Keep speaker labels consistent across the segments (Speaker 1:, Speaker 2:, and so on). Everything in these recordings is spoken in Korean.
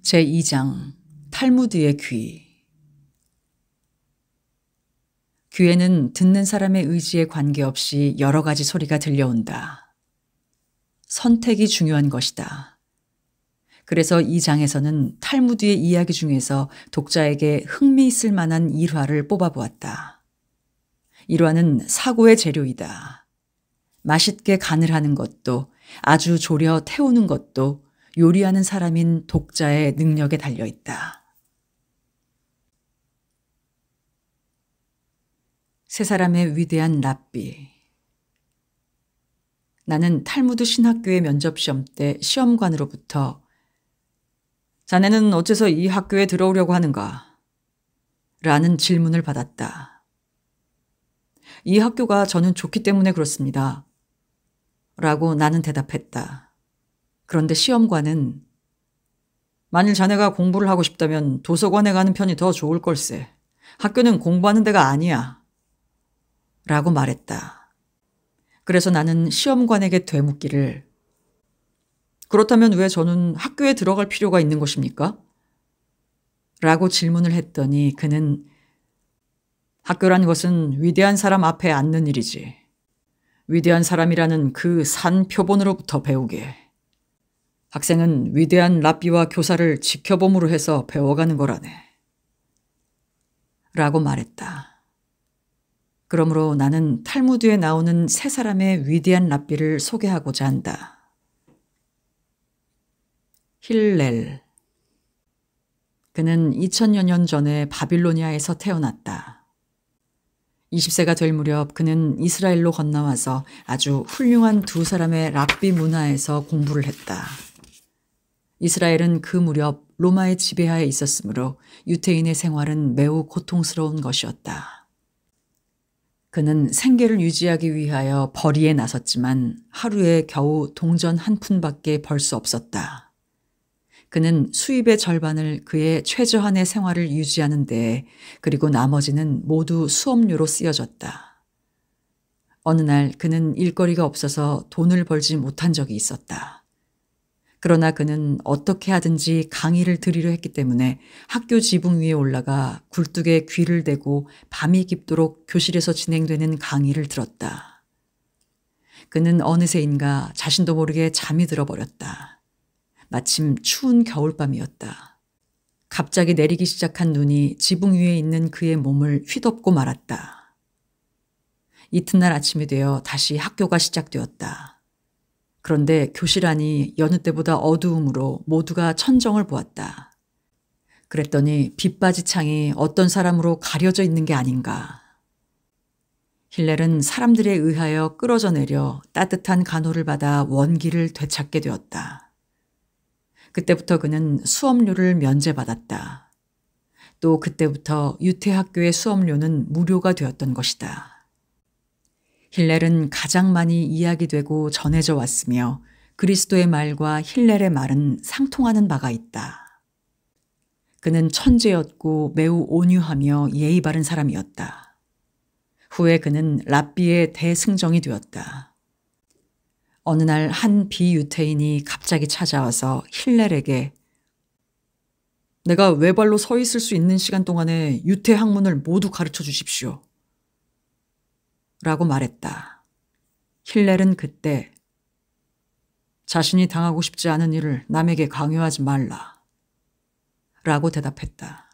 Speaker 1: 제2장 탈무드의 귀. 귀에는 듣는 사람의 의지에 관계없이 여러 가지 소리가 들려온다. 선택이 중요한 것이다. 그래서 이 장에서는 탈무드의 이야기 중에서 독자에게 흥미있을 만한 일화를 뽑아보았다. 일화는 사고의 재료이다. 맛있게 간을 하는 것도 아주 졸여 태우는 것도 요리하는 사람인 독자의 능력에 달려있다. 세 사람의 위대한 랍비. 나는 탈무드 신학교의 면접시험 때 시험관으로부터 자네는 어째서 이 학교에 들어오려고 하는가? 라는 질문을 받았다. 이 학교가 저는 좋기 때문에 그렇습니다. 라고 나는 대답했다. 그런데 시험관은 만일 자네가 공부를 하고 싶다면 도서관에 가는 편이 더 좋을 걸세. 학교는 공부하는 데가 아니야. 라고 말했다. 그래서 나는 시험관에게 되묻기를 그렇다면 왜 저는 학교에 들어갈 필요가 있는 것입니까? 라고 질문을 했더니 그는 학교란 것은 위대한 사람 앞에 앉는 일이지. 위대한 사람이라는 그 산 표본으로부터 배우게. 학생은 위대한 랍비와 교사를 지켜봄으로 해서 배워가는 거라네. 라고 말했다. 그러므로 나는 탈무드에 나오는 세 사람의 위대한 랍비를 소개하고자 한다. 힐렐. 그는 2000여 년 전에 바빌로니아에서 태어났다. 20세가 될 무렵 그는 이스라엘로 건너와서 아주 훌륭한 두 사람의 랍비 문화에서 공부를 했다. 이스라엘은 그 무렵 로마의 지배하에 있었으므로 유태인의 생활은 매우 고통스러운 것이었다. 그는 생계를 유지하기 위하여 벌이에 나섰지만 하루에 겨우 동전 한 푼밖에 벌 수 없었다. 그는 수입의 절반을 그의 최저한의 생활을 유지하는 데에 그리고 나머지는 모두 수업료로 쓰여졌다. 어느 날 그는 일거리가 없어서 돈을 벌지 못한 적이 있었다. 그러나 그는 어떻게 하든지 강의를 들으려 했기 때문에 학교 지붕 위에 올라가 굴뚝에 귀를 대고 밤이 깊도록 교실에서 진행되는 강의를 들었다. 그는 어느새인가 자신도 모르게 잠이 들어버렸다. 마침 추운 겨울밤이었다. 갑자기 내리기 시작한 눈이 지붕 위에 있는 그의 몸을 휘덮고 말았다. 이튿날 아침이 되어 다시 학교가 시작되었다. 그런데 교실 안이 여느 때보다 어두움으로 모두가 천정을 보았다. 그랬더니 빛바지 창이 어떤 사람으로 가려져 있는 게 아닌가. 힐렐은 사람들에 의하여 끌어져 내려 따뜻한 간호를 받아 원기를 되찾게 되었다. 그때부터 그는 수업료를 면제받았다. 또 그때부터 유태학교의 수업료는 무료가 되었던 것이다. 힐렐은 가장 많이 이야기되고 전해져 왔으며 그리스도의 말과 힐렐의 말은 상통하는 바가 있다. 그는 천재였고 매우 온유하며 예의 바른 사람이었다. 후에 그는 랍비의 대승정이 되었다. 어느 날 한 비유태인이 갑자기 찾아와서 힐렐에게 내가 외발로 서 있을 수 있는 시간 동안에 유태 학문을 모두 가르쳐 주십시오. 라고 말했다. 힐렐은 그때 자신이 당하고 싶지 않은 일을 남에게 강요하지 말라. 라고 대답했다.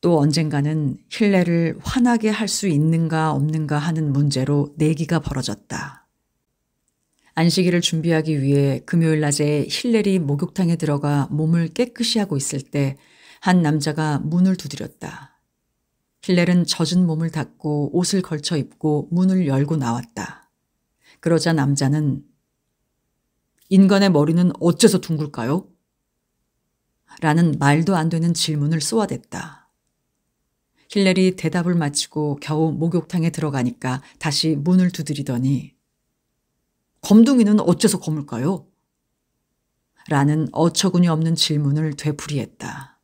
Speaker 1: 또 언젠가는 힐렐을 화나게 할 수 있는가 없는가 하는 문제로 내기가 벌어졌다. 안식일을 준비하기 위해 금요일 낮에 힐렐이 목욕탕에 들어가 몸을 깨끗이 하고 있을 때 한 남자가 문을 두드렸다. 힐렐은 젖은 몸을 닦고 옷을 걸쳐 입고 문을 열고 나왔다. 그러자 남자는 인간의 머리는 어째서 둥글까요? 라는 말도 안 되는 질문을 쏘아댔다. 힐렐이 대답을 마치고 겨우 목욕탕에 들어가니까 다시 문을 두드리더니 검둥이는 어째서 검을까요? 라는 어처구니 없는 질문을 되풀이했다.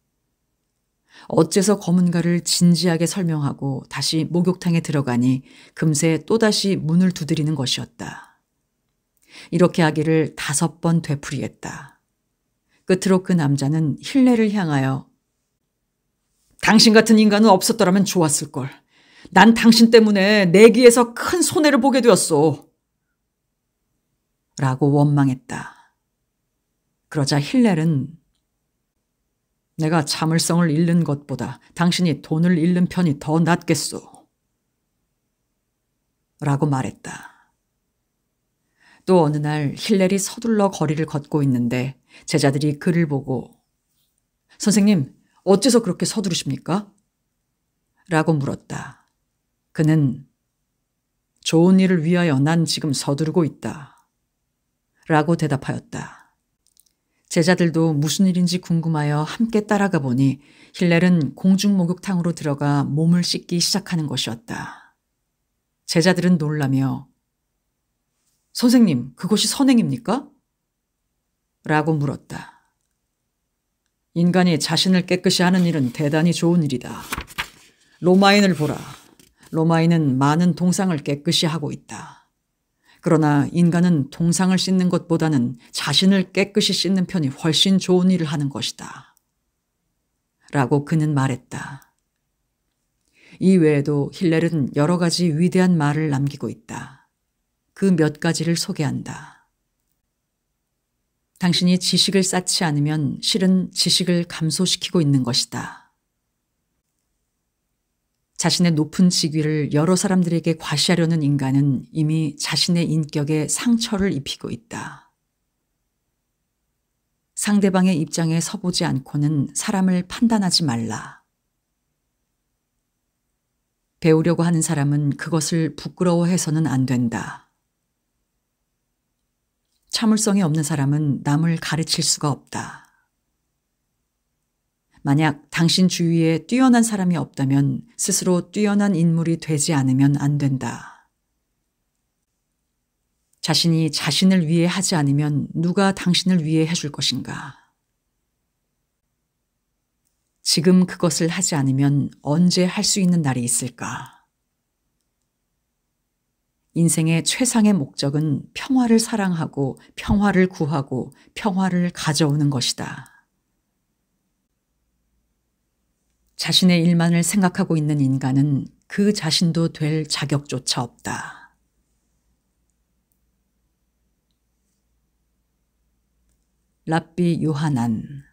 Speaker 1: 어째서 검은가를 진지하게 설명하고 다시 목욕탕에 들어가니 금세 또다시 문을 두드리는 것이었다. 이렇게 하기를 5번 되풀이했다. 끝으로 그 남자는 힐레를 향하여 당신 같은 인간은 없었더라면 좋았을걸. 난 당신 때문에 내기에서 큰 손해를 보게 되었소. 라고 원망했다. 그러자 힐렐은 내가 참을성을 잃는 것보다 당신이 돈을 잃는 편이 더 낫겠소. 라고 말했다. 또 어느 날 힐렐이 서둘러 거리를 걷고 있는데 제자들이 그를 보고 선생님, 어째서 그렇게 서두르십니까? 라고 물었다. 그는 좋은 일을 위하여 난 지금 서두르고 있다. 라고 대답하였다. 제자들도 무슨 일인지 궁금하여 함께 따라가 보니 힐렐은 공중목욕탕으로 들어가 몸을 씻기 시작하는 것이었다. 제자들은 놀라며 선생님, 그것이 선행입니까? 라고 물었다. 인간이 자신을 깨끗이 하는 일은 대단히 좋은 일이다. 로마인을 보라. 로마인은 많은 동상을 깨끗이 하고 있다. 그러나 인간은 동상을 씻는 것보다는 자신을 깨끗이 씻는 편이 훨씬 좋은 일을 하는 것이다. 라고 그는 말했다. 이 외에도 힐렐은 여러 가지 위대한 말을 남기고 있다. 그 몇 가지를 소개한다. 당신이 지식을 쌓지 않으면 실은 지식을 감소시키고 있는 것이다. 자신의 높은 직위를 여러 사람들에게 과시하려는 인간은 이미 자신의 인격에 상처를 입히고 있다. 상대방의 입장에 서보지 않고는 사람을 판단하지 말라. 배우려고 하는 사람은 그것을 부끄러워해서는 안 된다. 참을성이 없는 사람은 남을 가르칠 수가 없다. 만약 당신 주위에 뛰어난 사람이 없다면 스스로 뛰어난 인물이 되지 않으면 안 된다. 자신이 자신을 위해 하지 않으면 누가 당신을 위해 해줄 것인가? 지금 그것을 하지 않으면 언제 할 수 있는 날이 있을까? 인생의 최상의 목적은 평화를 사랑하고 평화를 구하고 평화를 가져오는 것이다. 자신의 일만을 생각하고 있는 인간은 그 자신도 될 자격조차 없다. 랍비 요하난.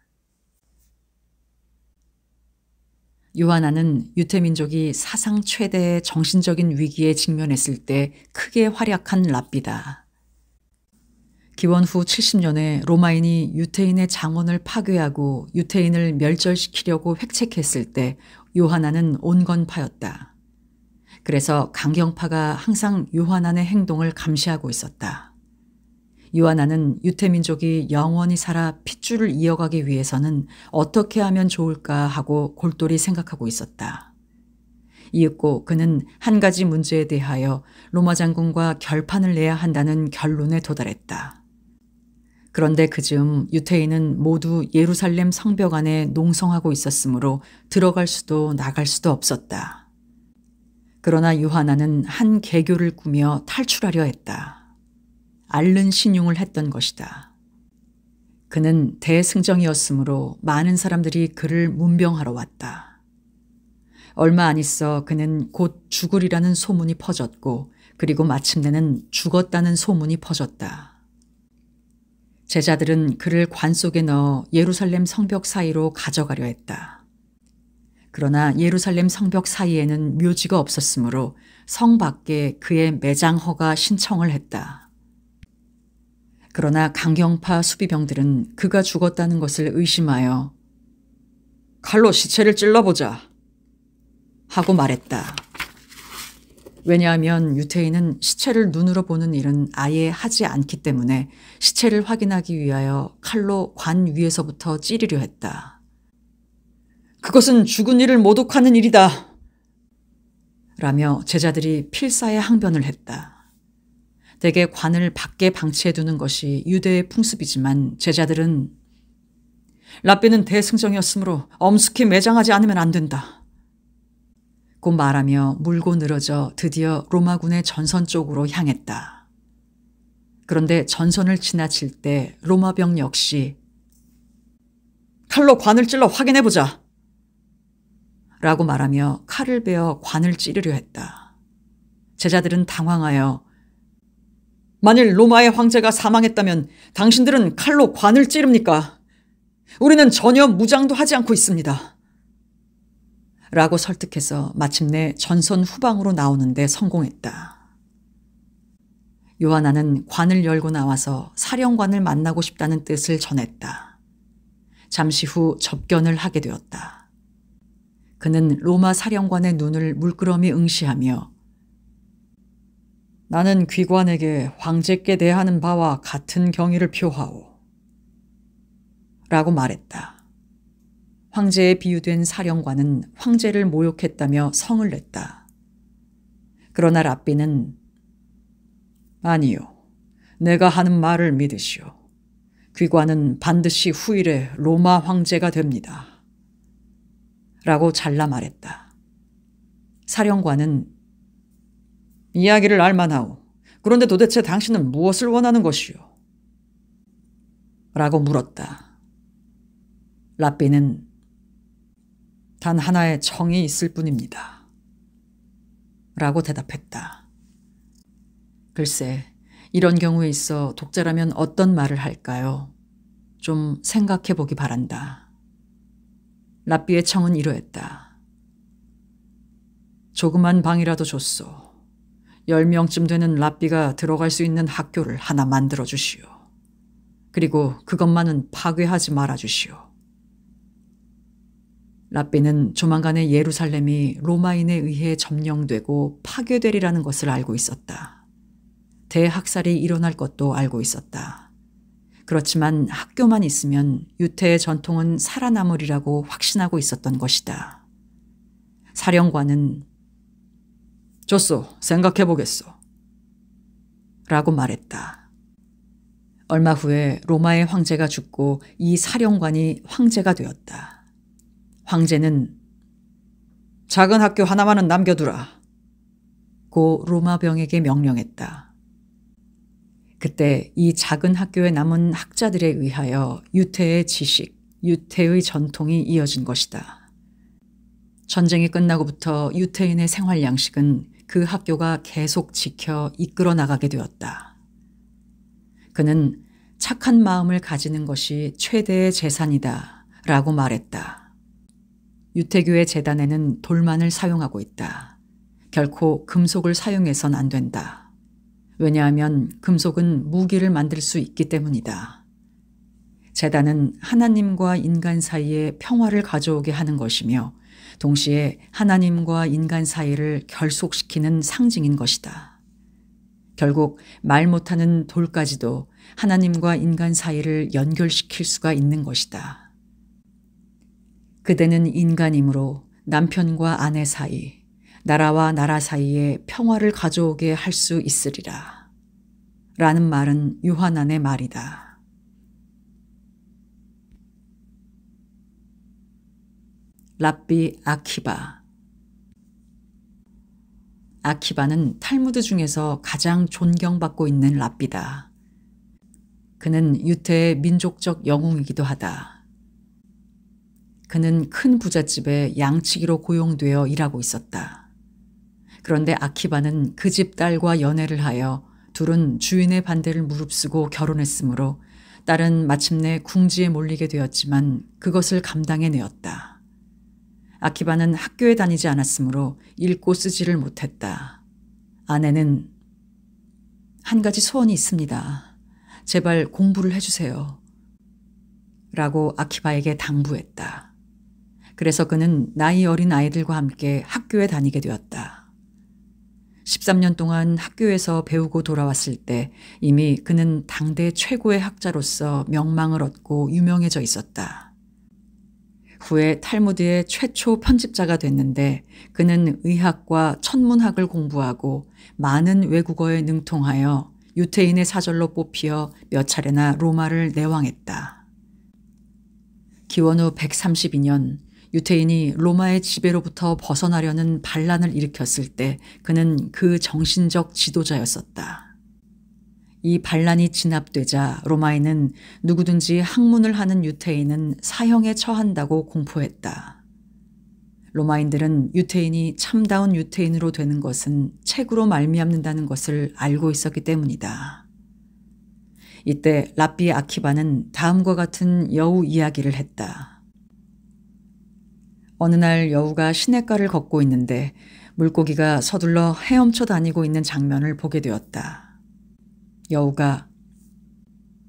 Speaker 1: 요하난은 유태민족이 사상 최대의 정신적인 위기에 직면했을 때 크게 활약한 랍비다. 기원 후 70년에 로마인이 유태인의 장원을 파괴하고 유태인을 멸절시키려고 획책했을 때 요하난은 온건파였다. 그래서 강경파가 항상 요하난의 행동을 감시하고 있었다. 요하난은 유태민족이 영원히 살아 핏줄을 이어가기 위해서는 어떻게 하면 좋을까 하고 골똘히 생각하고 있었다. 이윽고 그는 한 가지 문제에 대하여 로마 장군과 결판을 내야 한다는 결론에 도달했다. 그런데 그즈음 유태인은 모두 예루살렘 성벽 안에 농성하고 있었으므로 들어갈 수도 나갈 수도 없었다. 그러나 요하난은 한 계교를 꾸며 탈출하려 했다. 앓는 신용을 했던 것이다. 그는 대승정이었으므로 많은 사람들이 그를 문병하러 왔다. 얼마 안 있어 그는 곧 죽으리라는 소문이 퍼졌고 그리고 마침내는 죽었다는 소문이 퍼졌다. 제자들은 그를 관 속에 넣어 예루살렘 성벽 사이로 가져가려 했다. 그러나 예루살렘 성벽 사이에는 묘지가 없었으므로 성 밖에 그의 매장 허가 신청을 했다. 그러나 강경파 수비병들은 그가 죽었다는 것을 의심하여 칼로 시체를 찔러보자 하고 말했다. 왜냐하면 유태인은 시체를 눈으로 보는 일은 아예 하지 않기 때문에 시체를 확인하기 위하여 칼로 관 위에서부터 찌르려 했다. 그것은 죽은 이를 모독하는 일이다. 라며 제자들이 필사의 항변을 했다. 대개 관을 밖에 방치해두는 것이 유대의 풍습이지만 제자들은 랍비는 대승정이었으므로 엄숙히 매장하지 않으면 안 된다. 고 말하며 물고 늘어져 드디어 로마군의 전선 쪽으로 향했다. 그런데 전선을 지나칠 때 로마병 역시 칼로 관을 찔러 확인해보자. 라고 말하며 칼을 베어 관을 찌르려 했다. 제자들은 당황하여 만일 로마의 황제가 사망했다면 당신들은 칼로 관을 찌릅니까? 우리는 전혀 무장도 하지 않고 있습니다. 라고 설득해서 마침내 전선 후방으로 나오는데 성공했다. 요하나는 관을 열고 나와서 사령관을 만나고 싶다는 뜻을 전했다. 잠시 후 접견을 하게 되었다. 그는 로마 사령관의 눈을 물끄러미 응시하며 나는 귀관에게 황제께 대하는 바와 같은 경의를 표하오. 라고 말했다. 황제에 비유된 사령관은 황제를 모욕했다며 성을 냈다. 그러나 랍비는 아니요. 내가 하는 말을 믿으시오. 귀관은 반드시 후일에 로마 황제가 됩니다. 라고 잘라 말했다. 사령관은 이야기를 알만하오. 그런데 도대체 당신은 무엇을 원하는 것이오? 라고 물었다. 랍비는 단 하나의 청이 있을 뿐입니다. 라고 대답했다. 글쎄, 이런 경우에 있어 독자라면 어떤 말을 할까요? 좀 생각해 보기 바란다. 랍비의 청은 이러했다. 조그만 방이라도 줬소. 10명쯤 되는 랍비가 들어갈 수 있는 학교를 하나 만들어 주시오. 그리고 그것만은 파괴하지 말아 주시오. 랍비는 조만간에 예루살렘이 로마인에 의해 점령되고 파괴되리라는 것을 알고 있었다. 대학살이 일어날 것도 알고 있었다. 그렇지만 학교만 있으면 유태의 전통은 살아남으리라고 확신하고 있었던 것이다. 사령관은 좋소, 생각해보겠소. 라고 말했다. 얼마 후에 로마의 황제가 죽고 이 사령관이 황제가 되었다. 황제는 작은 학교 하나만은 남겨두라. 고 로마 병에게 명령했다. 그때 이 작은 학교에 남은 학자들에 의하여 유태의 지식, 유태의 전통이 이어진 것이다. 전쟁이 끝나고부터 유태인의 생활 양식은 그 학교가 계속 지켜 이끌어 나가게 되었다. 그는 착한 마음을 가지는 것이 최대의 재산이다 라고 말했다. 유태교의 제단에는 돌만을 사용하고 있다. 결코 금속을 사용해선 안 된다. 왜냐하면 금속은 무기를 만들 수 있기 때문이다. 제단은 하나님과 인간 사이에 평화를 가져오게 하는 것이며 동시에 하나님과 인간 사이를 결속시키는 상징인 것이다. 결국 말 못하는 돌까지도 하나님과 인간 사이를 연결시킬 수가 있는 것이다. 그대는 인간이므로 남편과 아내 사이, 나라와 나라 사이에 평화를 가져오게 할 수 있으리라. 라는 말은 요하난의 말이다. 랍비 아키바. 아키바는 탈무드 중에서 가장 존경받고 있는 랍비다. 그는 유태의 민족적 영웅이기도 하다. 그는 큰 부잣집에 양치기로 고용되어 일하고 있었다. 그런데 아키바는 그 집 딸과 연애를 하여 둘은 주인의 반대를 무릅쓰고 결혼했으므로 딸은 마침내 궁지에 몰리게 되었지만 그것을 감당해내었다. 아키바는 학교에 다니지 않았으므로 읽고 쓰지를 못했다. 아내는 한 가지 소원이 있습니다. 제발 공부를 해주세요. 라고 아키바에게 당부했다. 그래서 그는 나이 어린 아이들과 함께 학교에 다니게 되었다. 13년 동안 학교에서 배우고 돌아왔을 때 이미 그는 당대 최고의 학자로서 명망을 얻고 유명해져 있었다. 후에 탈무드의 최초 편집자가 됐는데 그는 의학과 천문학을 공부하고 많은 외국어에 능통하여 유태인의 사절로 뽑히어 몇 차례나 로마를 내왕했다. 기원 후 132년 유태인이 로마의 지배로부터 벗어나려는 반란을 일으켰을 때 그는 그 정신적 지도자였었다. 이 반란이 진압되자 로마인은 누구든지 학문을 하는 유태인은 사형에 처한다고 공포했다. 로마인들은 유태인이 참다운 유태인으로 되는 것은 책으로 말미암는다는 것을 알고 있었기 때문이다. 이때 랍비 아키바는 다음과 같은 여우 이야기를 했다. 어느 날 여우가 시냇가를 걷고 있는데 물고기가 서둘러 헤엄쳐 다니고 있는 장면을 보게 되었다. 여우가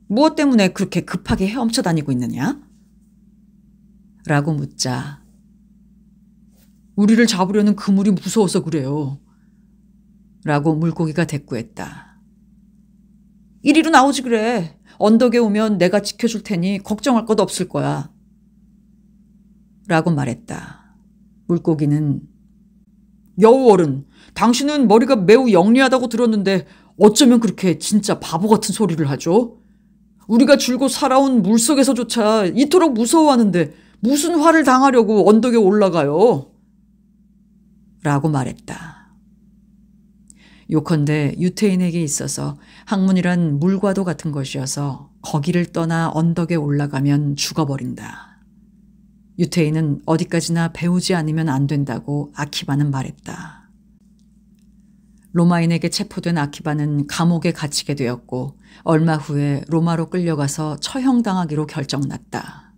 Speaker 1: 무엇 때문에 그렇게 급하게 헤엄쳐 다니고 있느냐? 라고 묻자 우리를 잡으려는 그물이 무서워서 그래요. 라고 물고기가 대꾸했다. 이리로 나오지 그래. 언덕에 오면 내가 지켜줄 테니 걱정할 것 없을 거야. 라고 말했다. 물고기는 여우 어른, 당신은 머리가 매우 영리하다고 들었는데 어쩌면 그렇게 진짜 바보 같은 소리를 하죠? 우리가 줄곧 살아온 물속에서조차 이토록 무서워하는데 무슨 화를 당하려고 언덕에 올라가요? 라고 말했다. 요컨대 유태인에게 있어서 학문이란 물과도 같은 것이어서 거기를 떠나 언덕에 올라가면 죽어버린다. 유태인은 어디까지나 배우지 않으면 안 된다고 아키바는 말했다. 로마인에게 체포된 아키바는 감옥에 갇히게 되었고 얼마 후에 로마로 끌려가서 처형당하기로 결정났다.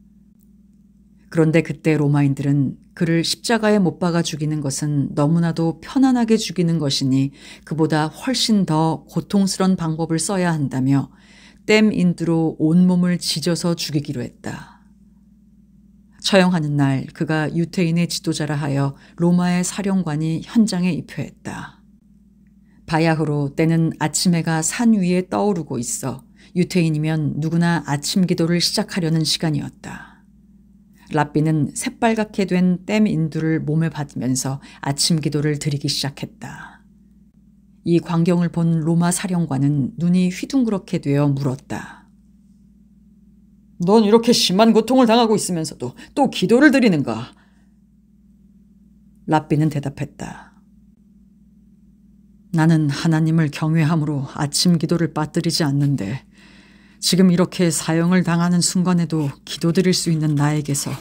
Speaker 1: 그런데 그때 로마인들은 그를 십자가에 못 박아 죽이는 것은 너무나도 편안하게 죽이는 것이니 그보다 훨씬 더 고통스러운 방법을 써야 한다며 댐 인두로 온몸을 지져서 죽이기로 했다. 처형하는 날 그가 유태인의 지도자라 하여 로마의 사령관이 현장에 입회했다. 바야흐로 때는 아침 해가 산 위에 떠오르고 있어 유태인이면 누구나 아침 기도를 시작하려는 시간이었다. 랍비는 새빨갛게 된 댐 인두를 몸에 받으면서 아침 기도를 드리기 시작했다. 이 광경을 본 로마 사령관은 눈이 휘둥그렇게 되어 물었다. 넌 이렇게 심한 고통을 당하고 있으면서도 또 기도를 드리는가? 랍비는 대답했다. 나는 하나님을 경외함으로 아침 기도를 빠뜨리지 않는데 지금 이렇게 사형을 당하는 순간에도 기도드릴 수 있는 나에게서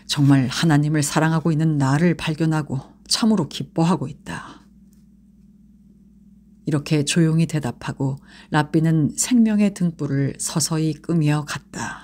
Speaker 1: 정말 하나님을 사랑하고 있는 나를 발견하고 참으로 기뻐하고 있다. 이렇게 조용히 대답하고 랍비는 생명의 등불을 서서히 끄며 갔다.